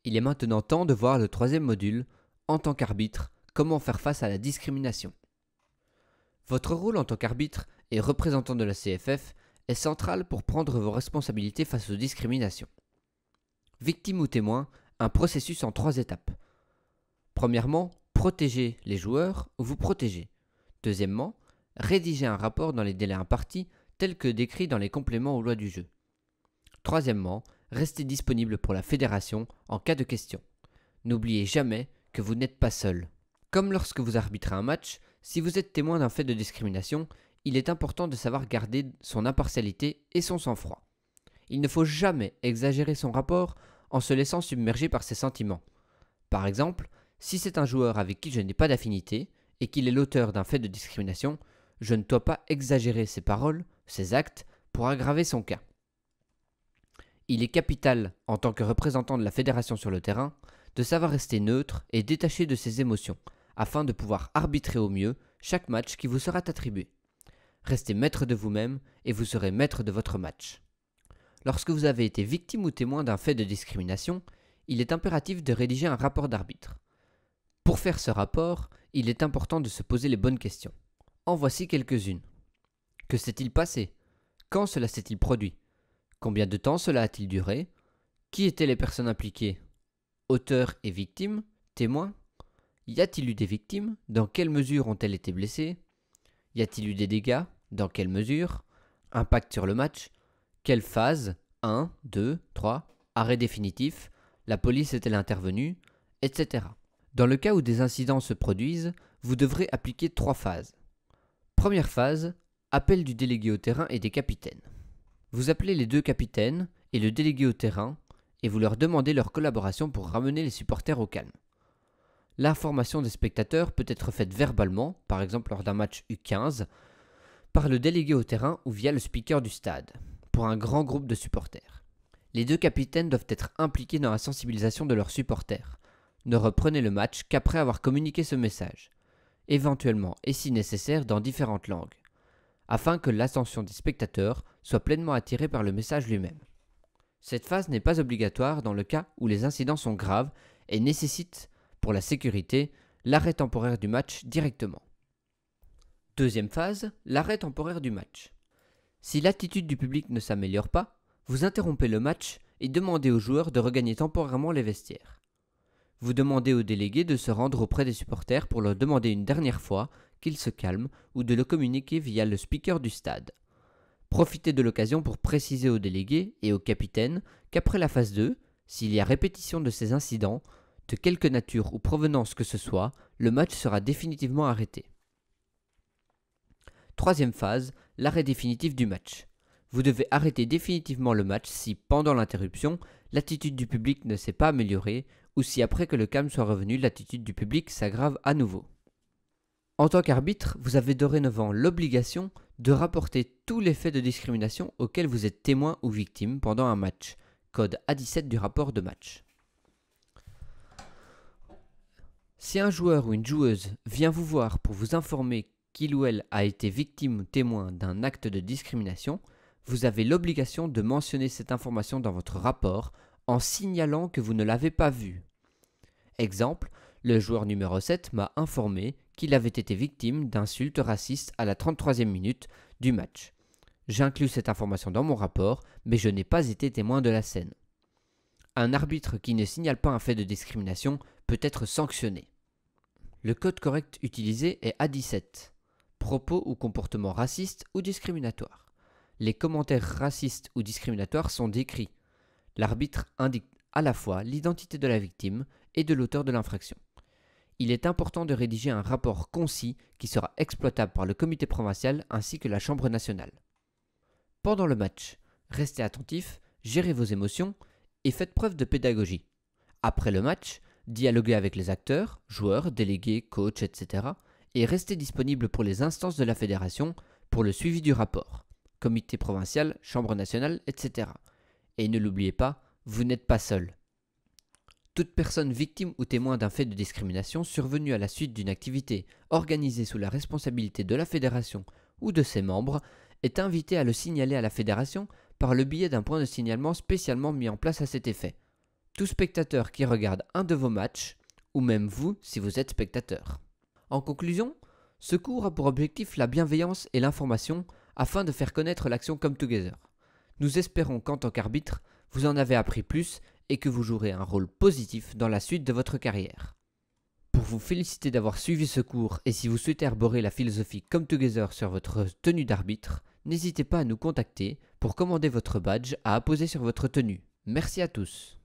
Il est maintenant temps de voir le troisième module, en tant qu'arbitre, comment faire face à la discrimination. Votre rôle en tant qu'arbitre et représentant de la CFF est central pour prendre vos responsabilités face aux discriminations. Victime ou témoin, un processus en 3 étapes. Premièrement, protéger les joueurs ou vous protéger. Deuxièmement, rédiger un rapport dans les délais impartis tels que décrits dans les compléments aux lois du jeu. Troisièmement, rester disponible pour la fédération en cas de question. N'oubliez jamais que vous n'êtes pas seul. Comme lorsque vous arbitrez un match, si vous êtes témoin d'un fait de discrimination, il est important de savoir garder son impartialité et son sang-froid. Il ne faut jamais exagérer son rapport en se laissant submerger par ses sentiments. Par exemple, si c'est un joueur avec qui je n'ai pas d'affinité et qu'il est l'auteur d'un fait de discrimination, je ne dois pas exagérer ses paroles, ses actes, pour aggraver son cas. Il est capital, en tant que représentant de la fédération sur le terrain, de savoir rester neutre et détaché de ses émotions, afin de pouvoir arbitrer au mieux chaque match qui vous sera attribué. Restez maître de vous-même et vous serez maître de votre match. Lorsque vous avez été victime ou témoin d'un fait de discrimination, il est impératif de rédiger un rapport d'arbitre. Pour faire ce rapport, il est important de se poser les bonnes questions. En voici quelques-unes. Que s'est-il passé? Quand cela s'est-il produit? Combien de temps cela a-t-il duré? Qui étaient les personnes impliquées? Auteurs et victimes? Témoins? Y a-t-il eu des victimes? Dans quelle mesure ont-elles été blessées? Y a-t-il eu des dégâts? Dans quelle mesure? Impact sur le match? Quelle phase? 1, 2, 3, arrêt définitif? La police est-elle intervenue? Etc. Dans le cas où des incidents se produisent, vous devrez appliquer 3 phases. Première phase, appel du délégué au terrain et des capitaines. Vous appelez les 2 capitaines et le délégué au terrain et vous leur demandez leur collaboration pour ramener les supporters au calme. L'information des spectateurs peut être faite verbalement, par exemple lors d'un match U15, par le délégué au terrain ou via le speaker du stade, pour un grand groupe de supporters. Les 2 capitaines doivent être impliqués dans la sensibilisation de leurs supporters. Ne reprenez le match qu'après avoir communiqué ce message, éventuellement et si nécessaire dans différentes langues, afin que l'attention des spectateurs soit pleinement attirée par le message lui-même. Cette phase n'est pas obligatoire dans le cas où les incidents sont graves et nécessitent, pour la sécurité, l'arrêt temporaire du match directement. Deuxième phase, l'arrêt temporaire du match. Si l'attitude du public ne s'améliore pas, vous interrompez le match et demandez aux joueurs de regagner temporairement les vestiaires. Vous demandez aux délégués de se rendre auprès des supporters pour leur demander une dernière fois qu'ils se calment ou de le communiquer via le speaker du stade. Profitez de l'occasion pour préciser aux délégués et aux capitaines qu'après la phase 2, s'il y a répétition de ces incidents, de quelque nature ou provenance que ce soit, le match sera définitivement arrêté. Troisième phase, l'arrêt définitif du match. Vous devez arrêter définitivement le match si, pendant l'interruption, l'attitude du public ne s'est pas améliorée ou si après que le calme soit revenu, l'attitude du public s'aggrave à nouveau. En tant qu'arbitre, vous avez dorénavant l'obligation de rapporter tous les faits de discrimination auxquels vous êtes témoin ou victime pendant un match. Code A17 du rapport de match. Si un joueur ou une joueuse vient vous voir pour vous informer qu'il ou elle a été victime ou témoin d'un acte de discrimination, vous avez l'obligation de mentionner cette information dans votre rapport en signalant que vous ne l'avez pas vu. Exemple, le joueur numéro 7 m'a informé qu'il avait été victime d'insultes racistes à la 33e minute du match. J'inclus cette information dans mon rapport, mais je n'ai pas été témoin de la scène. Un arbitre qui ne signale pas un fait de discrimination peut être sanctionné. Le code correct utilisé est A17. Propos ou comportements racistes ou discriminatoires. Les commentaires racistes ou discriminatoires sont décrits. L'arbitre indique à la fois l'identité de la victime et de l'auteur de l'infraction. Il est important de rédiger un rapport concis qui sera exploitable par le comité provincial ainsi que la Chambre nationale. Pendant le match, restez attentif, gérez vos émotions et faites preuve de pédagogie. Après le match, dialoguez avec les acteurs, joueurs, délégués, coachs, etc. et restez disponible pour les instances de la fédération pour le suivi du rapport, comité provincial, Chambre nationale, etc. Et ne l'oubliez pas, vous n'êtes pas seul. Toute personne victime ou témoin d'un fait de discrimination survenu à la suite d'une activité organisée sous la responsabilité de la fédération ou de ses membres est invitée à le signaler à la fédération par le biais d'un point de signalement spécialement mis en place à cet effet. tout spectateur qui regarde un de vos matchs, ou même vous si vous êtes spectateur. En conclusion, ce cours a pour objectif la bienveillance et l'information afin de faire connaître l'action Come Together. Nous espérons qu'en tant qu'arbitre, vous en avez appris plus et que vous jouerez un rôle positif dans la suite de votre carrière. Pour vous féliciter d'avoir suivi ce cours et si vous souhaitez arborer la philosophie Come Together sur votre tenue d'arbitre, n'hésitez pas à nous contacter pour commander votre badge à apposer sur votre tenue. Merci à tous.